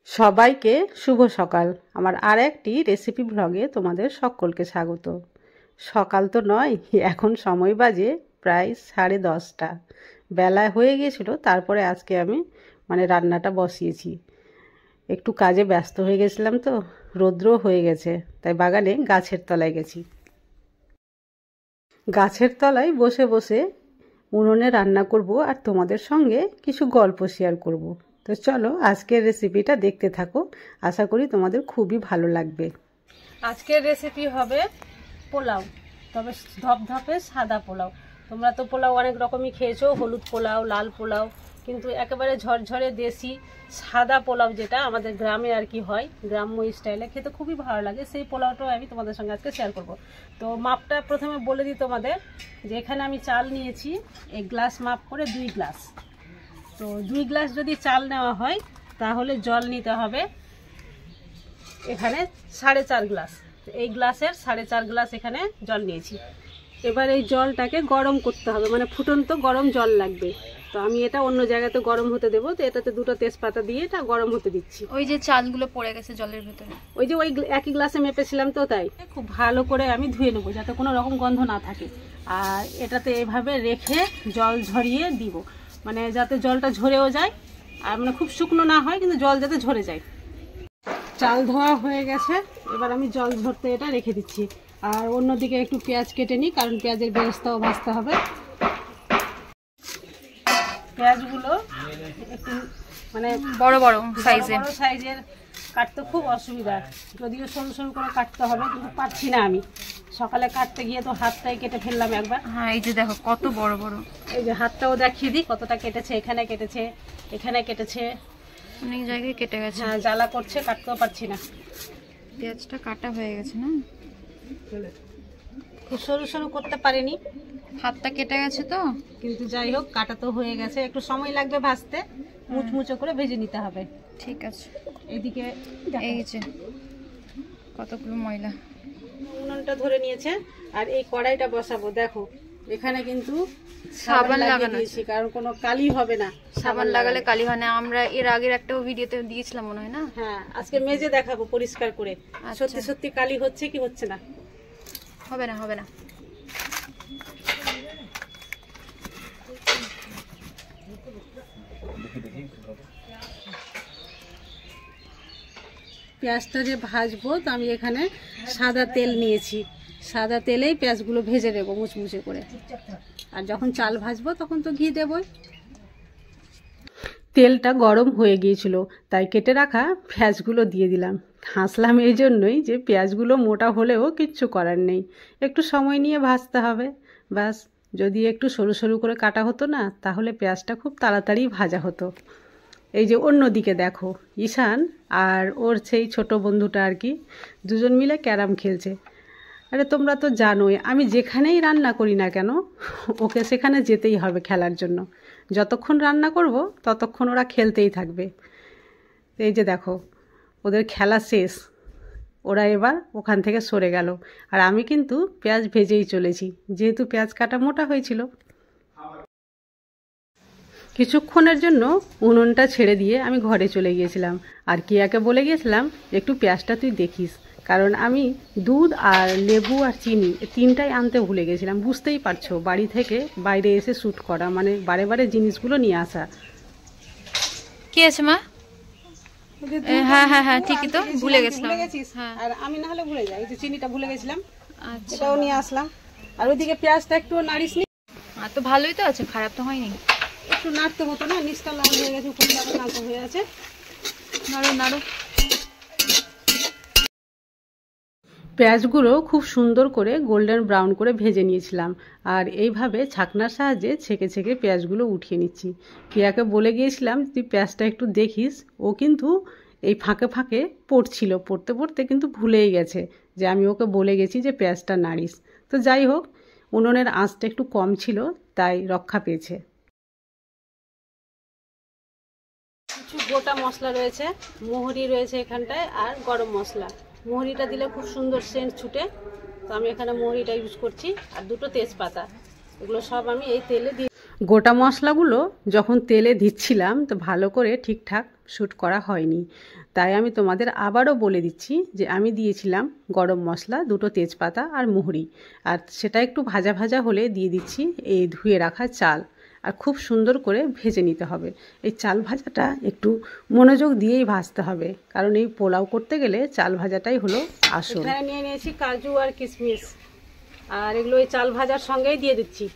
সবাইকে শুভ সকাল। আমার আর একটি রেসিপি ব্লগে তোমাদের সকলকে স্বাগত। সকাল তো নয়, এখন সময় বাজে প্রায় 10:30। বেলা হয়ে গিয়েছিল, তারপরে আজকে আমি রান্নাটা বসিয়েছি। একটু কাজে ব্যস্ত হয়ে গেছিলাম, তো রৌদ্রও হয়ে গেছে, তাই বাগানে গাছের তলায় গেছি। গাছের তলায় বসে বসে উনুনে রান্না করব আর তোমাদের সঙ্গে কিছু গল্প শেয়ার করব। তো চলো আজকের রেসিপিটা দেখতে থাকো, আশা করি তোমাদের খুবই ভালো লাগবে। আজকের রেসিপি হবে পোলাও, তবে ধপধপে সাদা পোলাও। তোমরা তো পোলাও অনেক রকমই খেয়েছো, হলুদ পোলাও, লাল পোলাও, কিন্তু একেবারে ঝরঝরে দেশি সাদা পোলাও যেটা আমাদের গ্রামে আর কি হয়, গ্রাম্য স্টাইলে খেতে খুবই ভালো লাগে, সেই পোলাওটাও আমি তোমাদের সঙ্গে আজকে শেয়ার করব। তো মাপটা প্রথমে বলে দিই তোমাদের, যে এখানে আমি চাল নিয়েছি 1 গ্লাস মাপ করে 2 গ্লাস। তো 2 গ্লাস যদি চাল নেওয়া হয় তাহলে জল নিতে হবে এখানে 4.5 গ্লাস। এই গ্লাসের 4.5 গ্লাস এখানে জল নিয়েছি। এবার এই জলটাকে গরম করতে হবে, ফুটন্ত গরম জল লাগবে। তো আমি এটা অন্য জায়গাতে গরম হতে দেবো, তো এটাতে 2টো তেজপাতা দিয়ে এটা গরম হতে দিচ্ছি। ওই যে চালগুলো পড়ে গেছে জলের ভেতরে, ওই যে ওই একই গ্লাসে মেপেছিলাম, তো তাই খুব ভালো করে আমি ধুয়ে নেবো যাতে কোনো রকম গন্ধ না থাকে। আর এটাতে এভাবে রেখে জল ঝরিয়ে দিব, যাতে জলটা ঝরেও যায়, আর খুব শুকনো না হয়, কিন্তু জল যাতে ঝরে যায়। চাল ধোয়া হয়ে গেছে, এবার আমি জল ঝরতে এটা রেখে দিচ্ছি। আর অন্যদিকে একটু পেঁয়াজ কেটে নিই, কারণ পেঁয়াজের বেরেস্তাও ভাজতে হবে। পেঁয়াজগুলো একটু বড় বড় সাইজের কাটতে খুব অসুবিধা, যদিও সরু সরু করে কাটতে হবে, কিন্তু পারছি না আমি। সকালে কাটতে গিয়ে তো হাতটাই কেটে ফেললাম একবার। হ্যাঁ, এই যে দেখো কত বড় বড়। এই যে হাতটাও দেখিয়ে দিই কতটা কেটেছে, এখানে কেটেছে, এখানে কেটেছে, অনেক জায়গায় কেটে গেছে। হ্যাঁ, জ্বালা করছে, কাটতেও পারছি না। পেঁয়াজটা কাটা হয়ে গেছে না, খুব সরু সরু করতে পারিনি, হাতটা কেটে গেছে তো, কিন্তু যাই হোক কাটা তো হয়ে গেছে। একটু সময় লাগবে ভাজতে, মুচমুচো করে ভেজে নিতে হবে। ঠিক আছে। এদিকে এই যে কতগুলো ময়লা, উনুনটা ধরে নিয়েছে, আর এই কড়াইটা বসাবো। দেখো এখানে কিন্তু সাবান লাগানো আছে, কারণ কোনো কালি হবে না। সাবান লাগালে কালি হয় না। আমরা এর আগের একটা ভিডিওতে দিয়েছিলাম মনে হয় না। হ্যাঁ, আজকে মেজে দেখাবো পরিষ্কার করে সত্যি সত্যি কালি হচ্ছে কি হচ্ছে না। হবে না, হবে না। পেঁয়াজটা যে ভাজবো, তো আমি এখানে সাদা তেল নিয়েছি, সাদা তেলেই পেঁয়াজগুলো ভেজে নেবো মুচমুচে করে। আর যখন চাল ভাজবো তখন তো ঘি দেবই। তেলটা গরম হয়ে গিয়েছিল, তাই কেটে রাখা পেঁয়াজগুলো দিয়ে দিলাম। হাসলাম এই জন্যই যে পেঁয়াজগুলো মোটা হলেও কিচ্ছু করার নেই, একটু সময় নিয়ে ভাজতে হবে ব্যাস। যদি একটু সরু সরু করে কাটা হতো না, তাহলে পেঁয়াজটা খুব তাড়াতাড়ি ভাজা হতো। এই যে অন্যদিকে দেখো, ঈশান আর ওর সেই ছোট বন্ধুটা আর কি, দুজন মিলে ক্যারাম খেলছে। আরে তোমরা তো জানোই, আমি যেখানেই রান্না করি না কেন, ওকে সেখানে যেতেই হবে খেলার জন্য। যতক্ষণ রান্না করব ততক্ষণ ওরা খেলতেই থাকবে। এই যে দেখো ওদের খেলা শেষ, ওরা এবার ওখান থেকে সরে গেল। আর আমি কিন্তু পেঁয়াজ ভেজেই চলেছি, যেহেতু পেঁয়াজ কাটা মোটা হয়েছিল। কিছুক্ষণের জন্য উনুনটা ছেড়ে দিয়ে আমি ঘরে চলে গিয়েছিলাম, আর কিয়াকে বলে গিয়েছিলাম একটু পেঁয়াজটা তুই দেখিস, কারণ আমি দুধ আর লেবু আর চিনি 3টাই আনতে ভুলে গেছিলাম। বুঝতেই পারছো, বাড়ি থেকে বাইরে এসে শ্যুট করা বারে বারে জিনিসগুলো নিয়ে আসা। কি আছে মা? হ্যাঁ হ্যাঁ হ্যাঁ, ঠিকই তো, ভুলে গেছিলাম। আর আমি না হলে ভুলে যাই, যে চিনিটা ভুলে গেছিলাম, এটাও নিয়ে আসলাম। আর ওইদিকে পেঁয়াজটা একটু নাড়িস নি, তো ভালোই তো আছে, খারাপ তো হয়নি। একটু নাড়তে হতো না, নিচটা লাল হয়ে গেছে, উপরটা লাল হয়ে আছে। নাড়ো নাড়ো। পেঁয়াজগুলো খুব সুন্দর করে গোল্ডেন ব্রাউন করে ভেজে নিয়েছিলাম, আর এইভাবে ছাকনার সাহায্যে ছেঁকে ছেঁকে পেঁয়াজগুলো উঠিয়ে নিচ্ছি। কিয়াকে বলে গিয়েছিলাম তুই পেঁয়াজটা একটু দেখিস, ও কিন্তু এই ফাঁকে ফাঁকে পড়ছিল, পড়তে পড়তে কিন্তু ভুলেই গেছে যে আমি ওকে বলে গেছি যে পেঁয়াজটা নাড়িস। তো যাই হোক, উনুনের আঁচটা একটু কম ছিল, তাই রক্ষা পেয়েছে। কিছু গোটা মশলা রয়েছে, মোহরি রয়েছে এখানটায়, আর গরম মশলা। মোহরিটা দিলে খুব সুন্দর সেন্ট ছুটে, তো আমি এখানে মোহরিটা ইউজ করছি। আর 2টো তেজপাতা, এগুলো সব আমি এই তেলে দিয়ে গোটা মশলাগুলো যখন তেলে দিচ্ছিলাম তো ভালো করে ঠিকঠাক শ্যুট করা হয়নি, তাই আমি তোমাদের আবারও বলে দিচ্ছি যে আমি দিয়েছিলাম গরম মশলা, 2টো তেজপাতা আর মুহুরি, আর সেটা একটু ভাজা ভাজা হলে দিয়ে দিচ্ছি এই ধুয়ে রাখা চাল, আর খুব সুন্দর করে ভেজে নিতে হবে। এই চাল ভাজাটা একটু মনোযোগ দিয়েই ভাজতে হবে, কারণ এই পোলাও করতে গেলে চাল ভাজাটাই হলো আসল। এখানে নিয়ে নিয়েছি কাজু আর কিশমিশ, আর এগুলো এই চাল ভাজার সঙ্গেই দিয়ে দিচ্ছি।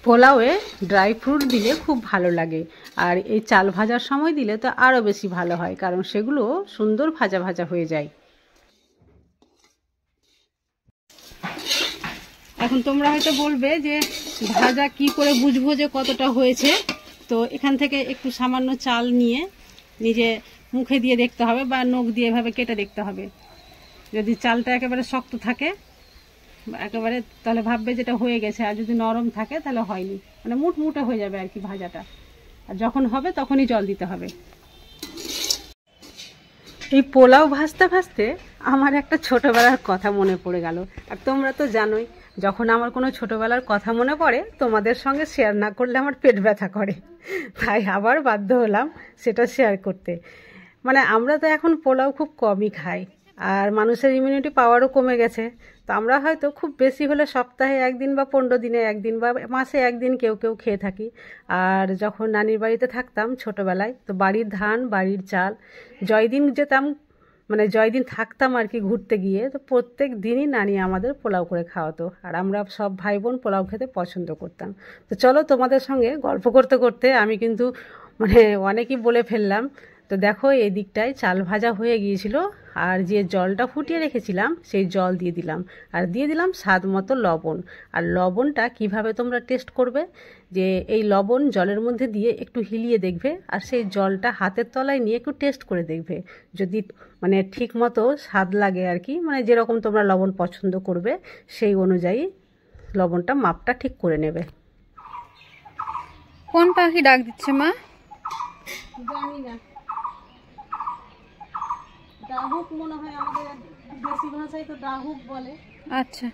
পোলাওয়ে ড্রাই ফ্রুট দিলে খুব ভালো লাগে, আর এই চাল ভাজার সময় দিলে তো আরও বেশি ভালো হয়, কারণ সেগুলো সুন্দর ভাজা ভাজা হয়ে যায়। এখন তোমরা হয়তো বলবে যে ভাজা কি করে বুঝবো যে কতটা হয়েছে, তো এখান থেকে একটু সামান্য চাল নিয়ে নিজে মুখে দিয়ে দেখতে হবে বা নখ দিয়ে এভাবে কেটে দেখতে হবে। যদি চালটা একেবারে শক্ত থাকে একেবারে, তাহলে ভাববে যেটা হয়ে গেছে, আর যদি নরম থাকে তাহলে হয়নি, মানে মুটমুটে হয়ে যাবে আর কি ভাজাটা। আর যখন হবে তখনই জল দিতে হবে। এই পোলাও ভাজতে ভাজতে আমার একটা ছোটোবেলার কথা মনে পড়ে গেল। আর তোমরা তো জানোই, যখন আমার কোনো ছোটোবেলার কথা মনে পড়ে তোমাদের সঙ্গে শেয়ার না করলে আমার পেট ব্যথা করে, তাই আবার বাধ্য হলাম সেটা শেয়ার করতে। মানে আমরা তো এখন পোলাও খুব কমই খাই, আর মানুষের ইমিউনিটি পাওয়ারও কমে গেছে, তো আমরা হয়তো খুব বেশি হলে সপ্তাহে 1 দিন বা 15 দিনে 1 দিন বা মাসে 1 দিন কেউ কেউ খেয়ে থাকি। আর যখন নানির বাড়িতে থাকতাম ছোটোবেলায়, তো বাড়ির ধান বাড়ির চাল, জয়দিন যেতাম, মানে জয়দিন থাকতাম আর কি ঘুরতে গিয়ে, তো প্রত্যেক দিনই নানি আমাদের পোলাও করে খাওয়াতো, আর আমরা সব ভাই বোন পোলাও খেতে পছন্দ করতাম। তো চলো তোমাদের সঙ্গে গল্প করতে করতে আমি কিন্তু মানে অনেকই বলে ফেললাম। তো দেখো এই দিকটায় চাল ভাজা হয়ে গিয়েছিল, আর যে জলটা ফুটিয়ে রেখেছিলাম সেই জল দিয়ে দিলাম, আর দিয়ে দিলাম স্বাদ মতো লবণ। আর লবণটা কিভাবে তোমরা টেস্ট করবে, যে এই লবণ জলের মধ্যে দিয়ে একটু হিলিয়ে দেখবে, আর সেই জলটা হাতের তলায় নিয়ে একটু টেস্ট করে দেখবে, যদি মানে ঠিক মতো স্বাদ লাগে আর কি, মানে যেরকম তোমরা লবণ পছন্দ করবে সেই অনুযায়ী লবণটা মাপটা ঠিক করে নেবে। কোন পাখি ডাক দিচ্ছে মা? জানি না, ডাহুক মনে হয়, আমাদের দেশি ভাষায় তো ডাহুক বলে। আচ্ছা,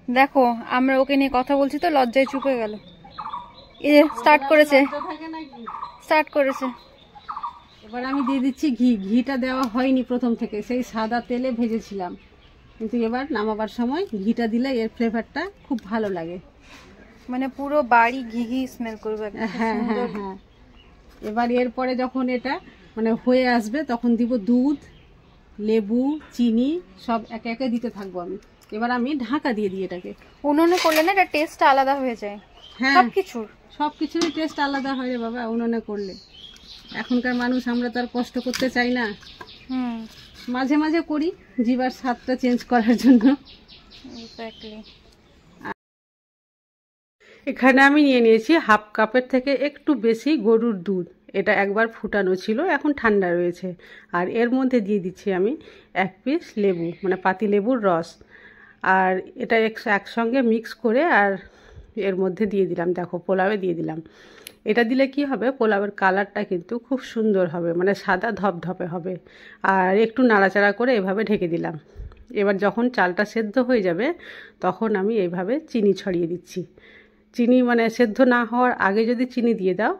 দেখো আমরা ওকে নিয়ে কথা বলছি তো লজ্জায় চুপ হয়ে গেল। এই যে স্টার্ট করেছে, স্টার্ট করেছে। এবার আমি দিয়ে দিচ্ছি ঘি। ঘিটা দেওয়া হয়নি প্রথম থেকে, সেই সাদা তেলে ভেজেছিলাম, কিন্তু এবার নামাবার সময় ঘিটা দিলে এর ফ্লেভারটা খুব ভালো লাগে, মানে পুরো বাড়ি ঘি ঘি স্মেল করবে। হ্যাঁ হ্যাঁ হ্যাঁ। এবার এরপরে যখন এটা মানে হয়ে আসবে তখন দিব দুধ, লেবু, চিনি সব একে একে দিতে থাকবো আমি। এবার আমি ঢাকা দিয়ে দিই এটাকে। উনুনে করলে না এটা টেস্টটা আলাদা হয়ে যায়। হ্যাঁ, সবকিছুরই টেস্ট আলাদা হয় রে বাবা উনুনে করলে। এখনকার মানুষ আমরা তো আর কষ্ট করতে চাই না, মাঝে মাঝে করি জিবার স্বাদটা চেঞ্জ করার জন্য। এখানে আমি নিয়ে নিয়েছি 1/2 কাপের থেকে একটু বেশি গরুর দুধ। এটা একবার ফুটানো ছিল, এখন ঠান্ডা রয়েছে। আর এর মধ্যে দিয়ে দিচ্ছি আমি 1 পিস লেবু, মানে পাতি লেবুর রস। আর এটা একসঙ্গে মিক্স করে আর এর মধ্যে দিয়ে দিলাম, দেখো পোলাওয়ে দিয়ে দিলাম। এটা দিলে কি হবে, পোলাওয়ের কালারটা কিন্তু খুব সুন্দর হবে, মানে সাদা ধপধপে হবে। আর একটু নাড়াচাড়া করে এভাবে ঢেকে দিলাম। এবার যখন চালটা সেদ্ধ হয়ে যাবে তখন আমি এইভাবে চিনি ছড়িয়ে দিচ্ছি। চিনি মানে সেদ্ধ না হওয়ার আগে যদি চিনি দিয়ে দাও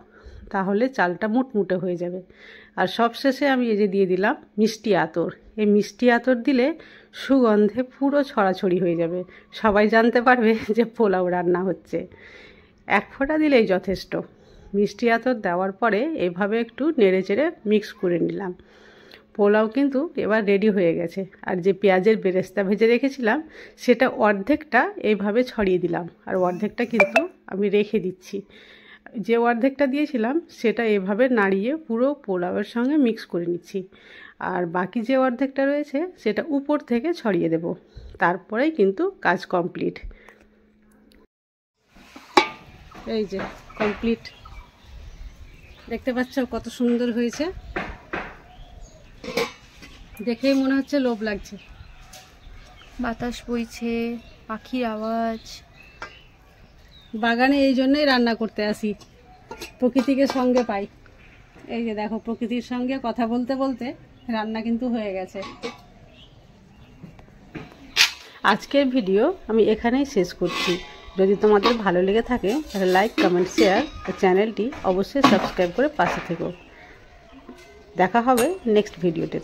তাহলে চালটা মুটমুটে হয়ে যাবে। আর সবশেষে আমি এই যে দিয়ে দিলাম মিষ্টি আতর। এই মিষ্টি আতর দিলে সুগন্ধে পুরো ছড়াছড়ি হয়ে যাবে, সবাই জানতে পারবে যে পোলাও রান্না হচ্ছে। 1 ফোঁটা দিলেই যথেষ্ট। মিষ্টি আতর দেওয়ার পরে এভাবে একটু নেড়েচেড়ে মিক্স করে নিলাম। পোলাও কিন্তু এবার রেডি হয়ে গেছে। আর যে পেঁয়াজের বেরেস্তা ভেজে রেখেছিলাম সেটা অর্ধেকটা এইভাবে ছড়িয়ে দিলাম, আর অর্ধেকটা কিন্তু আমি রেখে দিচ্ছি। যে অর্ধেকটা দিয়েছিলাম সেটা এভাবে নাড়িয়ে পুরো পোলাওয়ের সঙ্গে মিক্স করে নিচ্ছি, আর বাকি যে অর্ধেকটা রয়েছে সেটা উপর থেকে ছড়িয়ে দেব, তারপরেই কিন্তু কাজ কমপ্লিট। এই যে কমপ্লিট, দেখতে পাচ্ছ কত সুন্দর হয়েছে, দেখেই মনে হচ্ছে লোভ লাগছে। বাতাস বইছে, পাখির আওয়াজ। বাগানে এই জন্যই রান্না করতে আসি, প্রকৃতিকে সঙ্গে পাই। এই যে দেখো প্রকৃতির সঙ্গে কথা বলতে বলতে রান্না কিন্তু হয়ে গেছে। আজকের ভিডিও আমি এখানেই শেষ করছি। যদি তোমাদের ভালো লেগে থাকে তাহলে লাইক, কমেন্ট, শেয়ার ও চ্যানেলটি অবশ্যই সাবস্ক্রাইব করে পাশে থেকো। দেখা হবে নেক্সট ভিডিওতে।